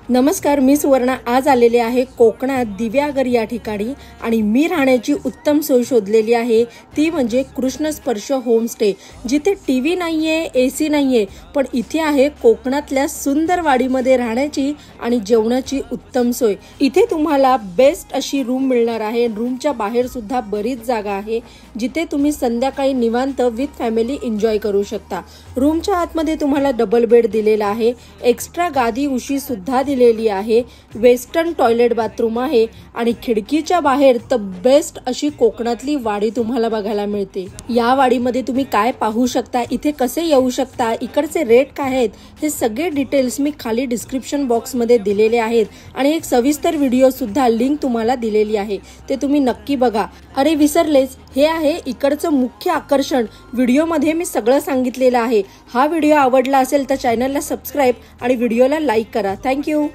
नमस्कार, मी सुवर्णा आज आलेले आहे कोकणात दिव्यागर या ठिकाणी आणि मी राहण्याची उत्तम सोय शोधलेली आहे ती म्हणजे कृष्ण स्पर्श होमस्टे। जिथे टीव्ही नाहीये, एसी नाहीये, पण इथे आहे कोकणातल्या सुंदर वाडीमध्ये राहण्याची आणि जेवणाची उत्तम सोय। इथे तुम्हाला बेस्ट अशी रूम मिळणार आहे। रूमच्या बाहेर सुद्धा बरीच जागा आहे जिथे तुम्ही संध्याकाळी निवांत विथ फॅमिली एन्जॉय करू शकता। रूमच्या आतमध्ये तुम्हाला डबल बेड दिलेला आहे, एक्स्ट्रा गादी उशी सुद्धा दिलेली आहे, वेस्टर्न टॉयलेट बाथरूम आहे आणि खिडकीच्या बाहेर तर बेस्ट अशी कोकणातली वाडी तुम्हाला बघायला मिळते। या वाडीमध्ये तुम्ही काय पाहू शकता, इथे कसे येऊ शकता, इकडचे रेट काय आहेत, हे सगळे डिटेल्स मी खाली डिस्क्रिप्शन बॉक्स मध्ये दिलेले आहेत आणि एक सविस्तर व्हिडिओ सुद्धा लिंक तुम्हाला दिलेली आहे, ते तुम्ही नक्की बघा। अरे विसरलेच, हे आहे इकडचं मुख्य आकर्षण। व्हिडिओ मध्ये मी सगळं सांगितलेलं आहे। हा व्हिडिओ आवडला असेल तर चॅनलला सबस्क्राइब आणि व्हिडिओला लाईक करा। थँक्यू।